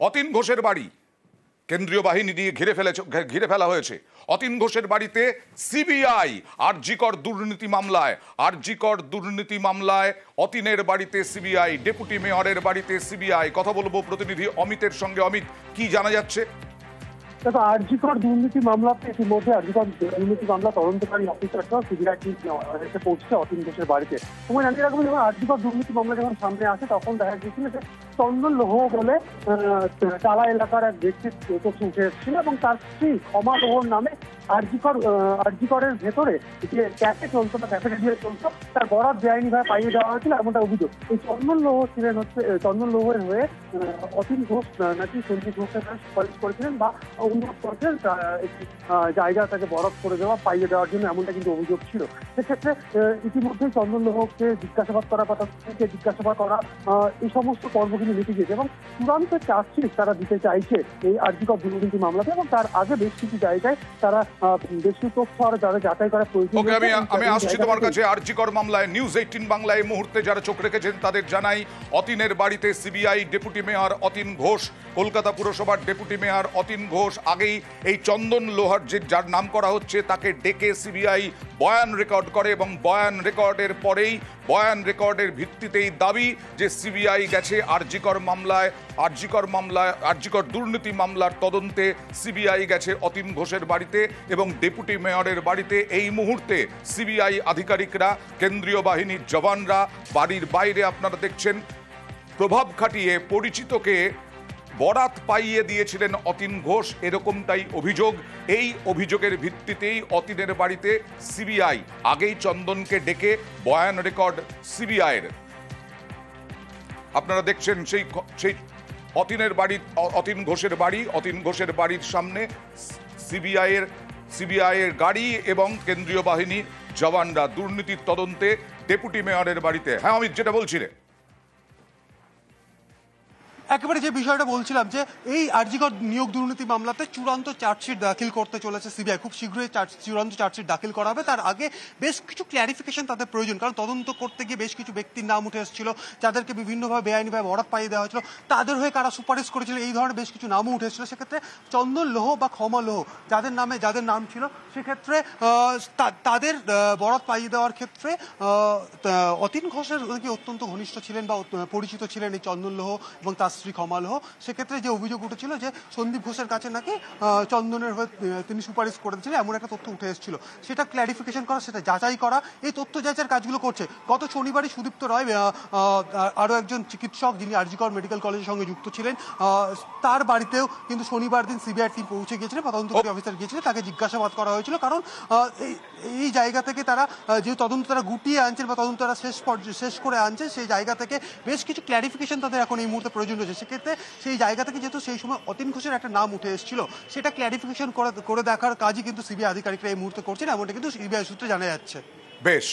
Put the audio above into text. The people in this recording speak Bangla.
অতীন ঘোষের বাড়ি কেন্দ্রীয় বাহিনী দিয়ে ঘিরে ফেলা হয়েছে। অতীন ঘোষের বাড়িতে সিবিআই আরজিকর দুর্নীতি মামলায় অতীনের বাড়িতে সিবিআই, ডেপুটি মেয়রের বাড়িতে সিবিআই। কথা বলবো প্রতিনিধি অমিতের সঙ্গে। অমিত, কি জানা যাচ্ছে? দেখো, আরজিকর দুর্নীতি মামলাতে ইতিমধ্যে আরজিকর দুর্নীতি মামলা তদন্তকারী অফিসারটাও সিবিআই এসে পৌঁছছে অতীন ঘোষের বাড়িতে। তোমার জানিয়ে রাখবো, যখন আরজিকর দুর্নীতি মামলা যখন সামনে আসে তখন দেখা গিয়েছিল যে চন্দন লোহ বলে টালা এলাকার এক ব্যক্তি তথ্য উঠে এসেছিল এবং তার স্ত্রী ক্ষমা লোহর নামে আরজিকরের ভেতরে যে ক্যাফে চলতো বা ক্যাফেটেরিয়া চলতো তার বরাত বেআইনিভাবে পাইয়ে দেওয়া হয়েছিল এমনটা অভিযোগ। এই চন্দন লোহের হয়ে অতীন ঘোষ নাকি সঞ্জীব ঘোষের সুপারিশ করেছিলেন বা অনুরোধ করেছিলেন একটি জায়গা তাকে বরাত করে দেওয়া, পাইয়ে দেওয়ার জন্য, এমনটা কিন্তু অভিযোগ ছিল। সেক্ষেত্রে ইতিমধ্যেই চন্দন লোহকে জিজ্ঞাসাবাদ করা বা তাকে জিজ্ঞাসাবাদ করা এই সমস্ত পর্ব কিন্তু মিটে গিয়েছে এবং চূড়ান্ত চার্জশিট তারা দিতে চাইছে এই আরজিকর দুর্নীতি মামলাতে। এবং তার আগে বেশ কিছু জায়গায় তারা বেশ কিছু তথ্য আরো যারা যাচাই করা প্রয়োজন। আমি আসছি তোমার কাছে। আরজিকর মামলায় নিউজ 18 বাংলায় এই মুহূর্তে যারা চোখ রেখেছেন তাদের জানাই, অতীনের বাড়িতে CBI, deputy mayor Atin Ghosh, Kolkata পুরসভার ডেপুটি মেয়র অতীন ঘোষ। আগেই এই চন্দন লোহার যার নাম করা হচ্ছে তাকে ডেকে সিবিআই বয়ান রেকর্ড করে এবং বয়ান রেকর্ডের ভিত্তিতেই দাবি যে সিবিআই গেছে আরজিকর দুর্নীতি মামলার তদন্তে। সিবিআই গেছে অতীন ঘোষের বাড়িতে এবং ডেপুটি মেয়রের বাড়িতে। এই মুহূর্তে সিবিআই আধিকারিকরা, কেন্দ্রীয় বাহিনীর জওয়ানরা বাড়ির বাইরে আপনারা দেখছেন প্রভাব খাটিয়ে পরিচিতকে বরাত পাইয়ে দিয়েছিলেন অতীন ঘোষ, এরকমটাই অভিযোগ। এই অভিযোগের ভিত্তিতেই অতীনের বাড়িতে সিবিআই আগেই চন্দনকে ডেকে বয়ান রেকর্ড সিবিআইয়ের। আপনারা দেখছেন সেই অতীন ঘোষের বাড়ির সামনে সিবিআইয়ের গাড়ি এবং কেন্দ্রীয় বাহিনীর জওয়ানরা দুর্নীতির তদন্তে ডেপুটি মেয়রের বাড়িতে। হ্যাঁ অমিত, যেটা বলছিলেন। একেবারে যে বিষয়টা বলছিলাম যে এই আরজিকর নিয়োগ দুর্নীতি মামলাতে চূড়ান্ত চার্জশিট দাখিল করতে চলেছে সিবিআই। খুব শীঘ্রই চূড়ান্ত চার্জশিট দাখিল করা হবে। তার আগে বেশ কিছু ক্ল্যারিফিকেশন তাদের প্রয়োজন, কারণ তদন্ত করতে গিয়ে বেশ কিছু ব্যক্তির নাম উঠে এসেছিল যাদেরকে বিভিন্নভাবে বেআইনিভাবে বরাত পাইয়ে দেওয়া হয়েছিল, তাদের হয়ে কারা সুপারিশ করেছিল, এই ধরনের বেশ কিছু নামও উঠে এসেছিল। সেক্ষেত্রে চন্দন লোহ বা ক্ষমা লোহ যাদের নাম ছিল, সেক্ষেত্রে তাদের বরাত পাইয়ে দেওয়ার ক্ষেত্রে অতীন ঘোষের নাকি অত্যন্ত ঘনিষ্ঠ ছিলেন বা পরিচিত ছিলেন এই চন্দন লোহ এবং তার শ্রী ক্ষমা লোহ। সেক্ষেত্রে যে অভিযোগ উঠেছিল যে সন্দীপ ঘোষের কাছে নাকি চন্দনের হয়ে তিনি সুপারিশ করেছিলেন, এমন একটা তথ্য উঠে এসেছিল। সেটা ক্ল্যারিফিকেশন করা, সেটা যাচাই করা, এই তথ্য যাচাইয়ের কাজগুলো করছে। গত শনিবারই সুদীপ্ত রায়, আরও একজন চিকিৎসক যিনি আরজিকর মেডিকেল কলেজের সঙ্গে যুক্ত ছিলেন, তার বাড়িতেও কিন্তু শনিবার দিন সিবিআই টিম পৌঁছে গিয়েছিলেন বা তদন্তকারী অফিসার গিয়েছিলেন, তাকে জিজ্ঞাসাবাদ করা হয়েছিল। কারণ এই জায়গা থেকে তারা যে তদন্ত তারা গুটিয়ে আনছেন বা তদন্ত তারা শেষ করে আনছেন, সেই জায়গা থেকে বেশ কিছু ক্ল্যারিফিকেশন তাদের এখন এই মুহূর্তে প্রয়োজন রয়েছে। সেক্ষেত্রে সেই জায়গা থেকে যেহেতু সেই সময় অতীন ঘোষের একটা নাম উঠে এসেছিল, সেটা ক্ল্যারিফিকেশন করে দেখার কাজই কিন্তু সিবিআই আধিকারিকরা এই মুহূর্তে করছেন, এমনটা কিন্তু সিবিআই সূত্রে জানা যাচ্ছে। বেশ।